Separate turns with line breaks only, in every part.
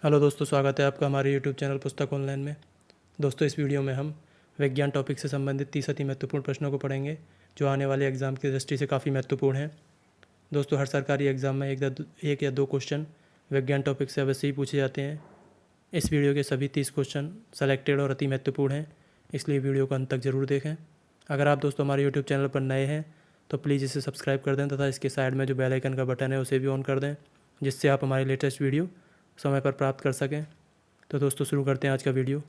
Hello दोस्तों, स्वागत है आपका हमारे यूट्यूब चैनल पुस्तक ऑनलाइन में। दोस्तों, इस वीडियो में हम विज्ञान टॉपिक से संबंधित 30 अति महत्वपूर्ण प्रश्नों को पढ़ेंगे जो आने वाले एग्ज़ाम की दृष्टि से काफ़ी महत्वपूर्ण हैं। दोस्तों, हर सरकारी एग्ज़ाम में एक या दो क्वेश्चन विज्ञान टॉपिक से अवश्य ही पूछे जाते हैं। इस वीडियो के सभी 30 क्वेश्चन सेलेक्टेड और अति महत्वपूर्ण हैं, इसलिए वीडियो को अंत तक ज़रूर देखें। अगर आप दोस्तों हमारे यूट्यूब चैनल पर नए हैं तो प्लीज़ इसे सब्सक्राइब कर दें तथा इसके साइड में जो बेल आइकन का बटन है उसे भी ऑन कर दें, जिससे आप हमारी लेटेस्ट वीडियो समय पर प्राप्त कर सकें। तो दोस्तों, शुरू करते हैं आज का वीडियो।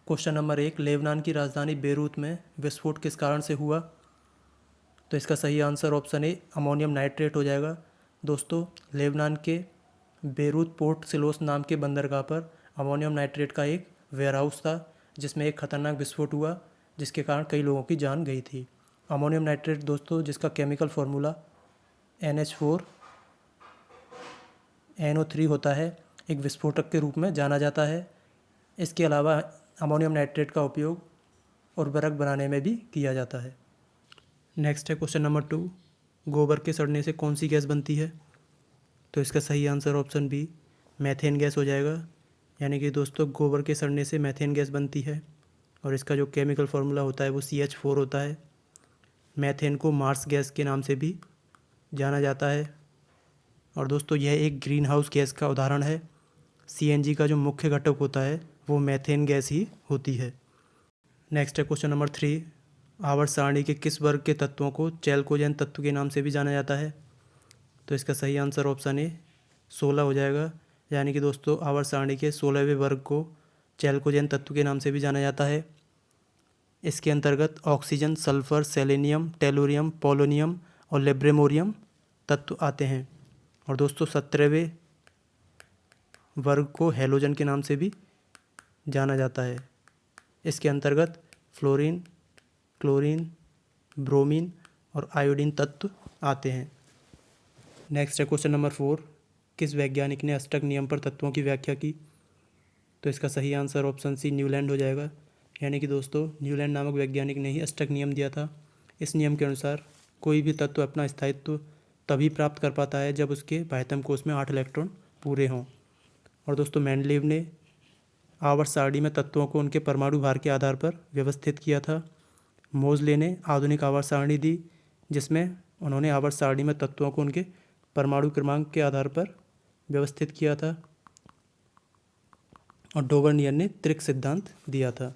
क्वेश्चन नंबर 1, लेबनान की राजधानी बेरूत में विस्फोट किस कारण से हुआ? तो इसका सही answer option A, ammonium nitrate हो जाएगा। दोस्तों, लेबनान के बेरूत पोर्ट सिलोस नाम के बंदरगाह पर अमोनियम नाइट्रेट का एक वेयरहाउस था जिसमें एक खतरनाक विस्फोट हुआ जिसके कारण कई लोगों की जान गई थी। अमोनियम नाइट्रेट दोस्तों, जिसका केमिकल फार्मूला NH4NO3 होता है, एक विस्फोटक के रूप में जाना जाता है। इसके अलावा अमोनियम नाइट्रेट का उपयोग उर्वरक बनाने में भी किया जाता है। नेक्स्ट है क्वेश्चन नंबर 2, गोबर के सड़ने से कौन सी गैस बनती है? तो इसका सही answer option B, methane gas हो जाएगा। यानी कि दोस्तों, गोबर के सड़ने से मैथेन गैस बनती है और इसका जो केमिकल फार्मूला होता है वो CH4 होता है। मैथेन को मार्स गैस के नाम से भी जाना जाता है और दोस्तों, यह एक ग्रीन हाउस गैस का उदाहरण है। CNG का जो मुख्य घटक होता है वो मैथेन गैस ही होती है। नेक्स्ट है क्वेश्चन नंबर 3, आवर्त सारणी के किस वर्ग के तत्वों को चैल्कोजेन तत्व के नाम से भी जाना जाता है? तो इसका सही आंसर ऑप्शन ए, 16 हो जाएगा। यानी कि दोस्तों, आवर्त सारणी के 16वें वर्ग को चैल्कोजेन तत्व के नाम से भी जाना जाता है। इसके अंतर्गत oxygen, sulphur, selenium, tellurium, polonium और लिब्रेमोरियम तत्व आते हैं। और दोस्तों, 17वें वर्ग को हैलोजन के नाम से भी जाना जाता है। इसके अंतर्गत फ्लोरीन, क्लोरीन, ब्रोमीन और आयोडीन तत्व आते हैं। नेक्स्ट है क्वेश्चन नंबर 4, किस वैज्ञानिक ने अष्टक नियम पर तत्वों की व्याख्या की? तो इसका सही आंसर ऑप्शन सी, न्यूलैंड हो जाएगा। यानी कि दोस्तों, न्यूलैंड नामक वैज्ञानिक ने ही अष्टक नियम दिया था। इस नियम के अनुसार कोई भी तत्व अपना स्थायित्व तभी प्राप्त कर पाता है जब उसके बाह्यतम कोश में 8 इलेक्ट्रॉन पूरे हों। और दोस्तों, मेंडलीव ने आवर्त सारणी में तत्वों को उनके परमाणु भार के आधार पर व्यवस्थित किया था। मोज़ले ने आधुनिक आवर्त सारणी दी जिसमें उन्होंने आवर्त सारणी में तत्वों को उनके परमाणु क्रमांक के आधार पर व्यवस्थित किया था। और डोवर्नियर ने त्रिक सिद्धांत दिया था।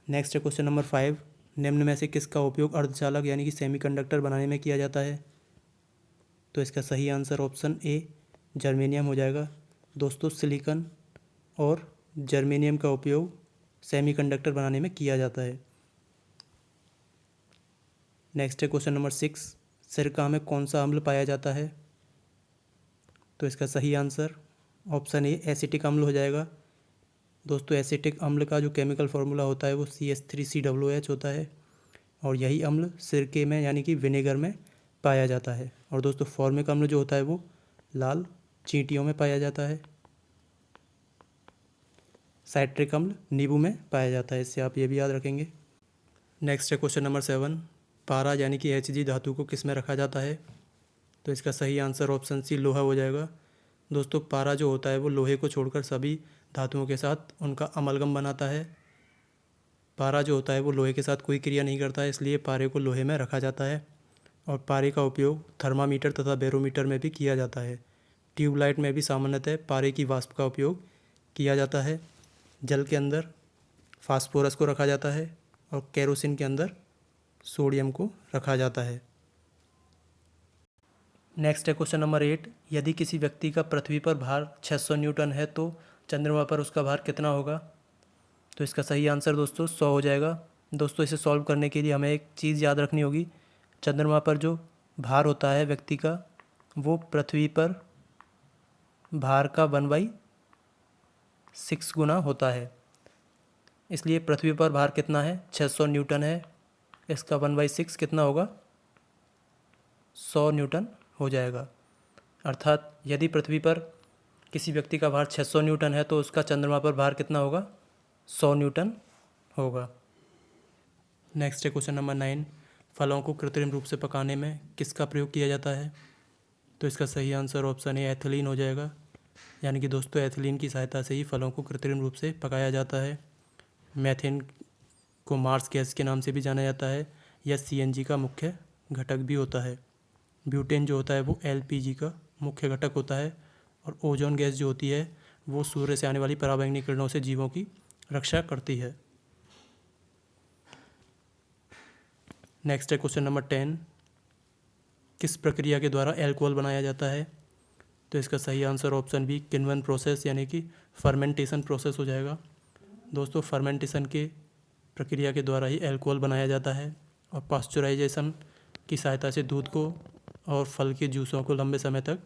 नेक्स्ट है क्वेश्चन नंबर 5, निम्न में से किसका उपयोग अर्धचालक यानी कि सेमीकंडक्टर बनाने में किया जाता है? तो इसका सही आंसर ऑप्शन ए, जर्मेनियम हो जाएगा। दोस्तों, सिलिकॉन और जर्मेनियम का उपयोग सेमीकंडक्टर बनाने में किया जाता है। नेक्स्ट है क्वेश्चन नंबर 6, सिरका में कौन सा अम्ल पाया जाता है? तो इसका सही आंसर ऑप्शन ए, एसिटिक अम्ल हो जाएगा। दोस्तों, एसिटिक अम्ल का जो केमिकल फार्मूला होता है वो CH3COOH होता है और यही अम्ल सिरके में यानी कि विनेगर में पाया जाता है। और दोस्तों, फॉर्मिक अम्ल जो होता है वो लाल चींटियों में पाया जाता है। साइट्रिक अम्ल नींबू में पाया जाता है, इससे आप ये भी याद रखेंगे। नेक्स्ट है क्वेश्चन नंबर 7, पारा यानी कि Hg धातु को किस में रखा जाता है? तो इसका सही आंसर ऑप्शन सी, लोहा हो जाएगा। दोस्तों, पारा जो होता है वो लोहे को छोड़कर सभी धातुओं के साथ उनका अमलगम बनाता है। पारा जो होता है वो लोहे के साथ कोई क्रिया नहीं करता है, इसलिए पारे को लोहे में रखा जाता है। और पारे का उपयोग थर्मामीटर तथा बैरोमीटर में भी किया जाता है। ट्यूबलाइट में भी सामान्यतः पारे की वाष्प का उपयोग किया जाता है। जल के अंदर फास्फोरस को रखा जाता है और केरोसिन के अंदर सोडियम को रखा जाता है। नेक्स्ट है क्वेश्चन नंबर 8, यदि किसी व्यक्ति का पृथ्वी पर भार 600 न्यूटन है तो चंद्रमा पर उसका भार कितना होगा? तो इसका सही आंसर दोस्तों 100 हो जाएगा। दोस्तों, इसे सॉल्व करने के लिए हमें एक चीज़ याद रखनी होगी। चंद्रमा पर जो भार होता है व्यक्ति का वो पृथ्वी पर भार का 1/6 गुना होता है। इसलिए पृथ्वी पर भार कितना है? 600 न्यूटन है। इसका 1/6 कितना होगा? 100 न्यूटन हो जाएगा। अर्थात यदि पृथ्वी पर किसी व्यक्ति का भार 600 न्यूटन है तो उसका चंद्रमा पर भार कितना होगा? 100 न्यूटन होगा। नेक्स्ट है क्वेश्चन नंबर 9, फलों को कृत्रिम रूप से पकाने में किसका प्रयोग किया जाता है? तो इसका सही आंसर ऑप्शन ए एथिलीन हो जाएगा। यानी कि दोस्तों एथिलीन की सहायता से ही फलों को कृत्रिम रूप से पकाया जाता है। मैथेन को मार्स गैस के नाम से भी जाना जाता है। यह सीएनजी का मुख्य घटक भी होता है। ब्यूटेन जो होता है वो एलपीजी का मुख्य घटक होता है। और ओजोन गैस जो होती है वो सूर्य से आने वाली पराबैंगनी किरणों से जीवों की रक्षा करती है। नेक्स्ट है क्वेश्चन नंबर 10। किस प्रक्रिया के द्वारा अल्कोहल बनाया जाता है? तो इसका सही आंसर ऑप्शन बी किण्वन प्रोसेस यानी कि फर्मेंटेशन प्रोसेस हो जाएगा। दोस्तों फर्मेंटेशन के प्रक्रिया के द्वारा ही अल्कोहल बनाया जाता है। और पास्चुराइजेशन की सहायता से दूध को और फल के जूसों को लंबे समय तक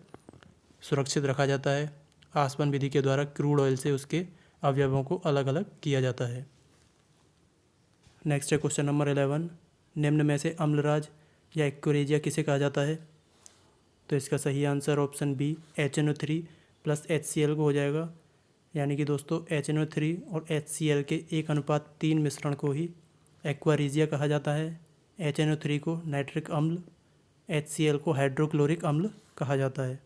सुरक्षित रखा जाता है। आसवन विधि के द्वारा क्रूड ऑयल से उसके अवयवों को अलग अलग किया जाता है। नेक्स्ट है क्वेश्चन नंबर 11। निम्न में से अम्लराज या एक्वेरिजिया किसे कहा जाता है? तो इसका सही answer option B HNO3 + HCl को हो जाएगा। यानी कि दोस्तों HNO3 और HCl के 1:3 मिश्रण को ही एक्वेरिजिया कहा जाता है। HNO3 को नाइट्रिक अम्ल, HCl को हाइड्रोक्लोरिक अम्ल कहा जाता है।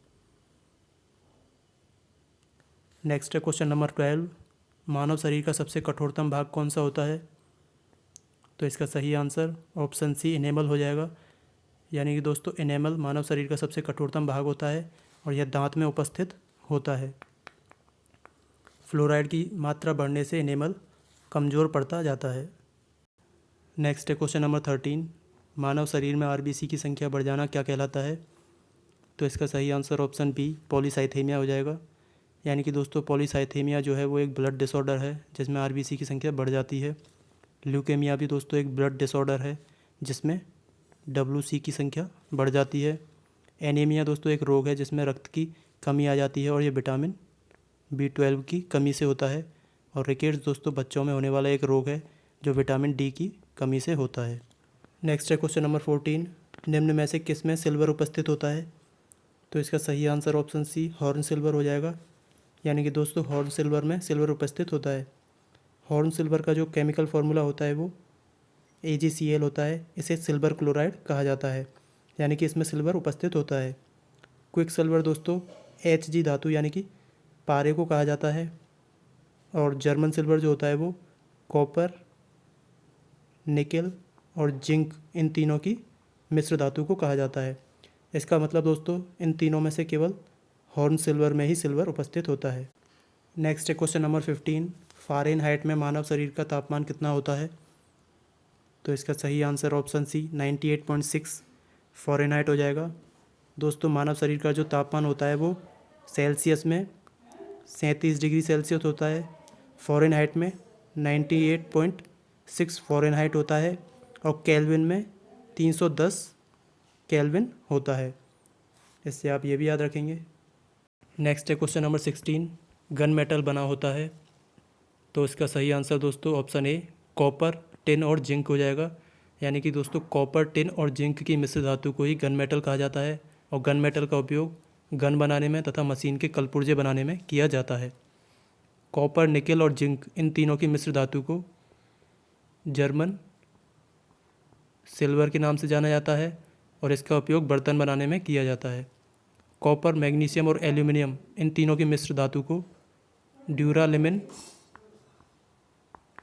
नेक्स्ट है क्वेश्चन नंबर 12। मानव शरीर का सबसे कठोरतम भाग कौन सा होता है? तो इसका सही आंसर ऑप्शन सी इनेमल हो जाएगा। यानी कि दोस्तों इनेमल मानव शरीर का सबसे कठोरतम भाग होता है और यह दांत में उपस्थित होता है। फ्लोराइड की मात्रा बढ़ने से इनेमल कमज़ोर पड़ता जाता है। नेक्स्ट है क्वेश्चन नंबर 13। मानव शरीर में आरबीसी की संख्या बढ़ जाना क्या कहलाता है? तो इसका सही आंसर ऑप्शन बी पॉलीसाइथेमिया हो जाएगा। यानी कि दोस्तों पॉलीसाइथेमिया जो है वो एक ब्लड डिसऑर्डर है जिसमें आरबीसी की संख्या बढ़ जाती है। ल्यूकेमिया भी दोस्तों एक ब्लड डिसऑर्डर है जिसमें WC की संख्या बढ़ जाती है। एनीमिया दोस्तों एक रोग है जिसमें रक्त की कमी आ जाती है और ये विटामिन B12 की कमी से होता है। और रिकेट्स दोस्तों बच्चों में होने वाला एक रोग है जो विटामिन D की कमी से होता है। नेक्स्ट है क्वेश्चन नंबर 14। निम्न में से किस में सिल्वर उपस्थित होता है? तो इसका सही answer option C horn silver हो जाएगा। यानी कि दोस्तों हॉर्न सिल्वर में सिल्वर उपस्थित होता है। हॉर्न सिल्वर का जो केमिकल फार्मूला होता है वो AgCl होता है। इसे सिल्वर क्लोराइड कहा जाता है। यानी कि इसमें सिल्वर उपस्थित होता है। क्विक सिल्वर दोस्तों Hg धातु यानी कि पारे को कहा जाता है। और जर्मन सिल्वर जो होता है वो कॉपर, निकेल और जिंक इन तीनों की मिश्र धातु को कहा जाता है। इसका मतलब दोस्तों इन तीनों में से केवल हॉर्न सिल्वर में ही सिल्वर उपस्थित होता है। नेक्स्ट है क्वेश्चन नंबर 15। फ़ारेनहाइट में मानव शरीर का तापमान कितना होता है? तो इसका सही आंसर ऑप्शन सी 98.6 फ़ारेनहाइट हो जाएगा। दोस्तों मानव शरीर का जो तापमान होता है वो सेल्सियस में 37 डिग्री सेल्सियस होता है। फ़ारेनहाइट में 98.6 फ़ारेनहाइट होता है। और केल्विन में 310 केल्विन होता है। इससे आप ये भी याद रखेंगे। नेक्स्ट है क्वेश्चन नंबर 16। गन मेटल बना होता है। तो इसका सही आंसर दोस्तों ऑप्शन ए कॉपर, टिन और जिंक हो जाएगा। यानी कि दोस्तों कॉपर, टिन और जिंक की मिश्र धातु को ही गन मेटल कहा जाता है। और गन मेटल का उपयोग गन बनाने में तथा मशीन के कलपुर्जे बनाने में किया जाता है। कॉपर, निकेल और जिंक इन तीनों की मिश्र धातु को जर्मन सिल्वर के नाम से जाना जाता है और इसका उपयोग बर्तन बनाने में किया जाता है। कॉपर, मैग्नीशियम और एल्यूमिनियम इन तीनों की मिश्र धातु को ड्यूरालिमिन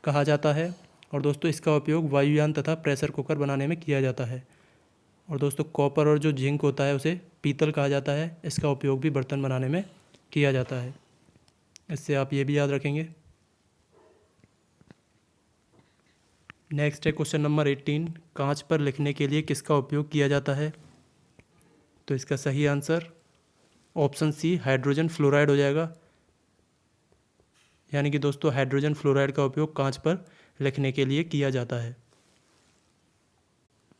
कहा जाता है। और दोस्तों इसका उपयोग वायुयान तथा प्रेशर कुकर बनाने में किया जाता है। और दोस्तों कॉपर और जो जिंक होता है उसे पीतल कहा जाता है। इसका उपयोग भी बर्तन बनाने में किया जाता है। इससे आप ये भी याद रखेंगे। नेक्स्ट है क्वेश्चन नंबर 18। कांच पर लिखने के लिए किसका उपयोग किया जाता है? तो इसका सही answer option C hydrogen fluoride हो जाएगा। यानी कि दोस्तों हाइड्रोजन फ्लोराइड का उपयोग कांच पर लिखने के लिए किया जाता है।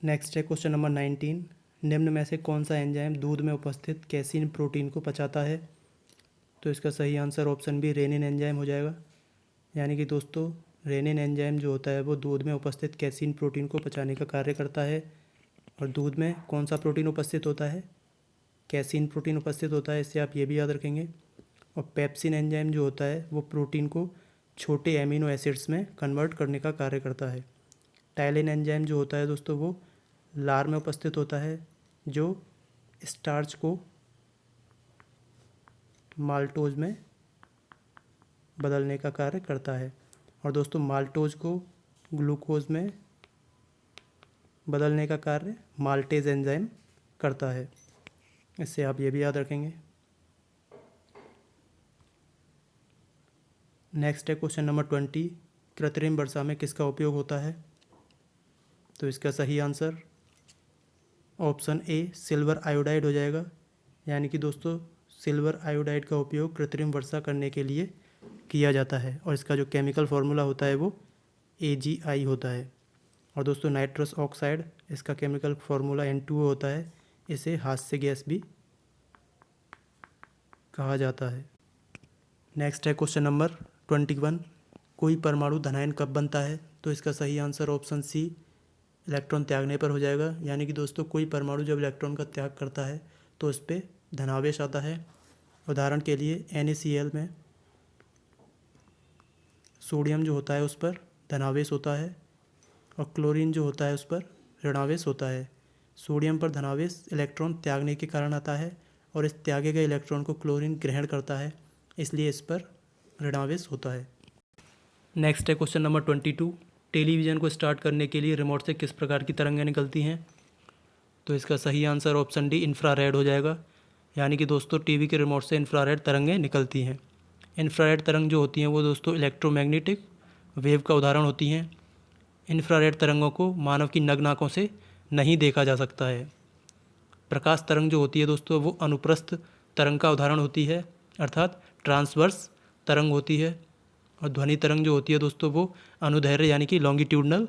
नेक्स्ट है क्वेश्चन नंबर 19। निम्न में से कौन सा एंजाइम दूध में उपस्थित कैसीन प्रोटीन को पचाता है? तो इसका सही answer option B renin enzyme हो जाएगा। यानी कि दोस्तों रेनिन एंजाइम जो होता है वो दूध में उपस्थित कैसीन प्रोटीन को पचाने का कार्य करता है। और दूध में कौन सा प्रोटीन उपस्थित होता है? कैसीन प्रोटीन उपस्थित होता है। इससे आप ये भी याद रखेंगे। और पेप्सिन एंजाइम जो होता है वो प्रोटीन को छोटे एमिनो एसिड्स में कन्वर्ट करने का कार्य करता है। टाइलिन एंजाइम जो होता है दोस्तों वो लार में उपस्थित होता है जो स्टार्च को माल्टोज में बदलने का कार्य करता है। और दोस्तों माल्टोज को ग्लूकोज में बदलने का कार्य माल्टेज एंजाइम करता है। इससे आप ये भी याद रखेंगे। नेक्स्ट है क्वेश्चन नंबर 20, कृत्रिम वर्षा में किसका उपयोग होता है? तो इसका सही answer option A silver iodide हो जाएगा। यानी कि दोस्तों सिल्वर आयोडाइड का उपयोग कृत्रिम वर्षा करने के लिए किया जाता है और इसका जो केमिकल फार्मूला होता है वो AgI होता है। और दोस्तों नाइट्रस ऑक्साइड, इसका केमिकल फार्मूला N2O होता है। इसे हास्य गैस भी कहा जाता है। नेक्स्ट है क्वेश्चन नंबर 21, कोई परमाणु धनायन कब बनता है? तो इसका सही आंसर ऑप्शन सी इलेक्ट्रॉन त्यागने पर हो जाएगा। यानी कि दोस्तों कोई परमाणु जब इलेक्ट्रॉन का त्याग करता है तो उस पर धनावेश आता है। उदाहरण के लिए NaCl में सोडियम जो होता है उस पर धनावेश होता है और क्लोरीन जो होता है उस पर ऋणावेश होता है। सोडियम पर धनावेश इलेक्ट्रॉन त्यागने के कारण आता है और इस त्यागे गए इलेक्ट्रॉन को क्लोरीन ग्रहण करता है, इसलिए इस पर ऋणावेश होता है। नेक्स्ट है क्वेश्चन नंबर 22, टेलीविज़न को स्टार्ट करने के लिए रिमोट से किस प्रकार की तरंगें निकलती हैं? तो इसका सही आंसर ऑप्शन डी इंफ्रारेड हो जाएगा। यानी कि दोस्तों टीवी के रिमोट से इंफ्रारेड तरंगें निकलती हैं। इंफ्रारेड तरंग जो होती हैं वो दोस्तों इलेक्ट्रोमैग्नेटिक वेव का उदाहरण होती हैं। इंफ्रारेड तरंगों को मानव की नग्न आँखों से नहीं देखा जा सकता है। प्रकाश तरंग जो होती है दोस्तों वो अनुप्रस्थ तरंग का उदाहरण होती है, अर्थात ट्रांसवर्स तरंग होती है। और ध्वनि तरंग जो होती है दोस्तों वो अनुदैर्घ्य यानी कि लॉन्गिट्यूडनल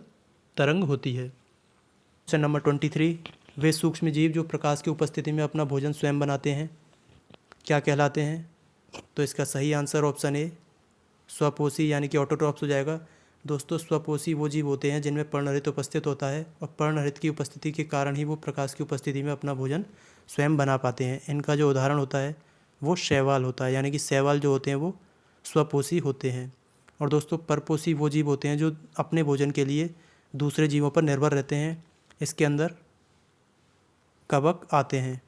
तरंग होती है। क्वेश्चन नंबर 23, वे सूक्ष्म जीव जो प्रकाश की उपस्थिति में अपना भोजन स्वयं बनाते हैं क्या कहलाते हैं? तो इसका सही आंसर ऑप्शन ए स्वपोषी यानी कि ऑटोट्रॉप्स हो जाएगा। दोस्तों स्वपोषी वो जीव होते हैं जिनमें पर्णहरित उपस्थित होता है और पर्णहरित की उपस्थिति के कारण ही वो प्रकाश की उपस्थिति में अपना भोजन स्वयं बना पाते हैं। इनका जो उदाहरण होता है वो शैवाल होता है। यानी कि शैवाल जो होते हैं वो स्वपोषी होते हैं। और दोस्तों परपोषी वो जीव होते हैं जो अपने भोजन के लिए दूसरे जीवों पर निर्भर रहते हैं। इसके अंदर कवक आते हैं।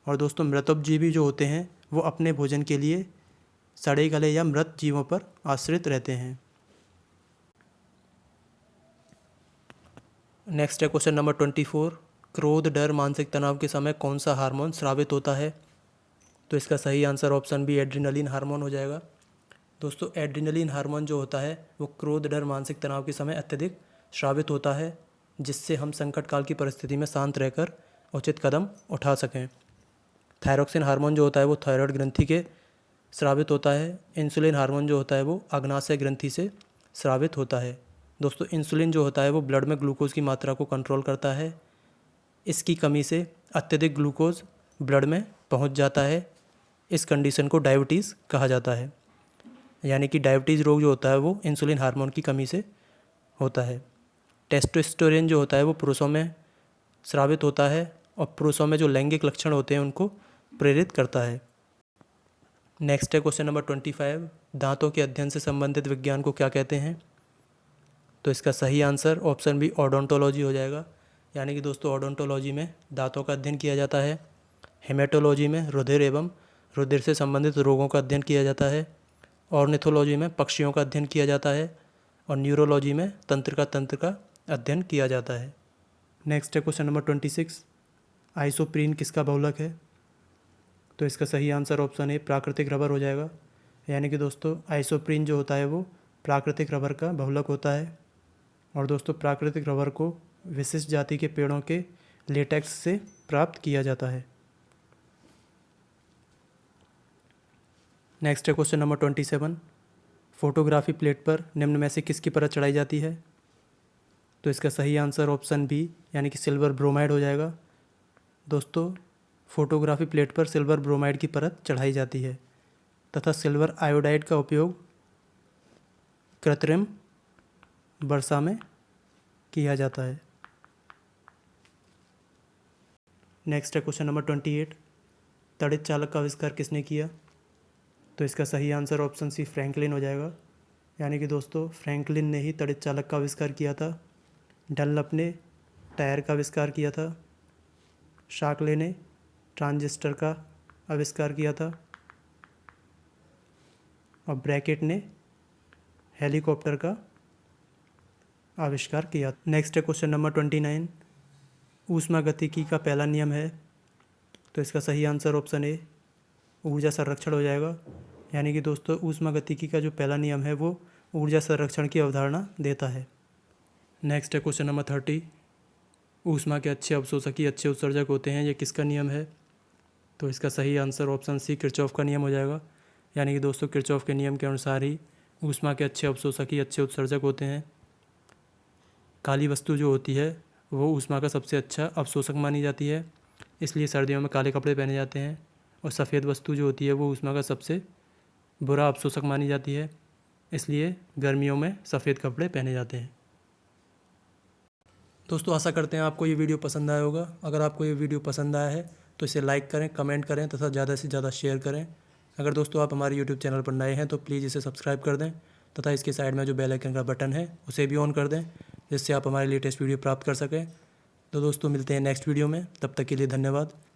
और दोस्तों मृतोपजीवी जो होते हैं वो अपने भोजन के लिए सड़े गले या मृत जीवों पर आश्रित रहते हैं। नेक्स्ट है क्वेश्चन नंबर 24, क्रोध, डर, मानसिक तनाव के समय कौन सा हार्मोन स्रावित होता है? तो इसका सही answer option B adrenaline hormone हो जाएगा। दोस्तों एड्रिनलिन हार्मोन जो होता है वो क्रोध, डर, मानसिक तनाव के समय अत्यधिक स्रावित होता है, जिससे हम संकट काल की परिस्थिति में शांत रहकर उचित कदम उठा सकें। थायरोक्सिन हार्मोन जो होता है वो थायराइड ग्रंथि के स्रावित होता है। इंसुलिन हार्मोन जो होता है वो अग्नाशय ग्रंथि से स्रावित होता है। दोस्तों इंसुलिन जो होता है वो ब्लड में ग्लूकोज की मात्रा को कंट्रोल करता है। इसकी कमी से अत्यधिक ग्लूकोज ब्लड में पहुंच जाता है। इस कंडीशन को डायबिटीज़ कहा जाता है। यानी कि डायबिटीज़ रोग जो होता है वो इंसुलिन हार्मोन की कमी से होता है। टेस्टोस्टेरोन जो होता है वो पुरुषों में स्रावित होता है और पुरुषों में जो लैंगिक लक्षण होते हैं उनको प्रेरित करता है। नेक्स्ट है क्वेश्चन नंबर 25, दांतों के अध्ययन से संबंधित विज्ञान को क्या कहते हैं? तो इसका सही आंसर ऑप्शन बी ओडोंटोलॉजी हो जाएगा। यानी कि दोस्तों ओडोंटोलॉजी में दांतों का अध्ययन किया जाता है। हेमेटोलॉजी में रुधिर एवं रुधिर से संबंधित रोगों का अध्ययन किया जाता है। ऑर्निथोलॉजी में पक्षियों का अध्ययन किया जाता है और न्यूरोलॉजी में तंत्र का अध्ययन किया जाता है। नेक्स्ट है क्वेश्चन नंबर 26, आइसोप्रीन किसका बहुलक है? तो इसका सही आंसर ऑप्शन ए प्राकृतिक रबर हो जाएगा। यानी कि दोस्तों आइसोप्रीन जो होता है वो प्राकृतिक रबर का बहुलक होता है। और दोस्तों प्राकृतिक रबर को विशिष्ट जाति के पेड़ों के लेटेक्स से प्राप्त किया जाता है। नेक्स्ट है क्वेश्चन नंबर 27, फोटोग्राफी प्लेट पर निम्न में से किसकी परत चढ़ाई जाती है? तो इसका सही आंसर ऑप्शन बी यानी कि सिल्वर ब्रोमाइड हो जाएगा। दोस्तों फोटोग्राफी प्लेट पर सिल्वर ब्रोमाइड की परत चढ़ाई जाती है तथा सिल्वर आयोडाइड का उपयोग कृत्रिम वर्षा में किया जाता है। नेक्स्ट है क्वेश्चन नंबर 28, तड़ित चालक का आविष्कार किसने किया? तो इसका सही आंसर ऑप्शन सी फ्रैंकलिन हो जाएगा। यानी कि दोस्तों फ्रैंकलिन ने ही तड़ित चालक का आविष्कार किया था। डनलप ने टायर का आविष्कार किया था। शाकले ने ट्रांजिस्टर का आविष्कार किया था। और ब्रैकेट ने हेलीकॉप्टर का आविष्कार किया। नेक्स्ट है क्वेश्चन नंबर 29। ऊष्मागतिकी का पहला नियम है, तो इसका सही आंसर ऑप्शन ए ऊर्जा संरक्षण हो जाएगा। यानी कि दोस्तों ऊष्मागतिकी का जो पहला नियम है वो ऊर्जा संरक्षण की अवधारणा देता है। नेक्स्ट है क्वेश्चन नंबर 30। ऊष्मा के अच्छे अवशोषक अच्छे उत्सर्जक होते हैं, ये किसका नियम है? तो इसका सही आंसर ऑप्शन सी किरचॉफ का नियम हो जाएगा। यानी कि दोस्तों किरचॉफ के नियम के अनुसार ही ऊष्मा के अच्छे अवशोषक अच्छे उत्सर्जक होते हैं। काली वस्तु जो होती है वो ऊष्मा का सबसे अच्छा अवशोषक मानी जाती है, इसलिए सर्दियों में काले कपड़े पहने जाते हैं। और सफ़ेद वस्तु जो होती है वो ऊष्मा का सबसे बुरा अवशोषक मानी जाती है, इसलिए गर्मियों में सफ़ेद कपड़े पहने जाते हैं। दोस्तों आशा करते हैं आपको ये वीडियो पसंद आया होगा। अगर आपको ये वीडियो पसंद आया है तो इसे लाइक करें, कमेंट करें तथा ज़्यादा से ज़्यादा शेयर करें। अगर दोस्तों आप हमारे यूट्यूब चैनल पर नए हैं तो प्लीज़ इसे सब्सक्राइब कर दें तथा इसके साइड में जो बेल आइकन का बटन है उसे भी ऑन कर दें, जिससे आप हमारे लेटेस्ट वीडियो प्राप्त कर सकें। तो दोस्तों मिलते हैं नेक्स्ट वीडियो में, तब तक के लिए धन्यवाद।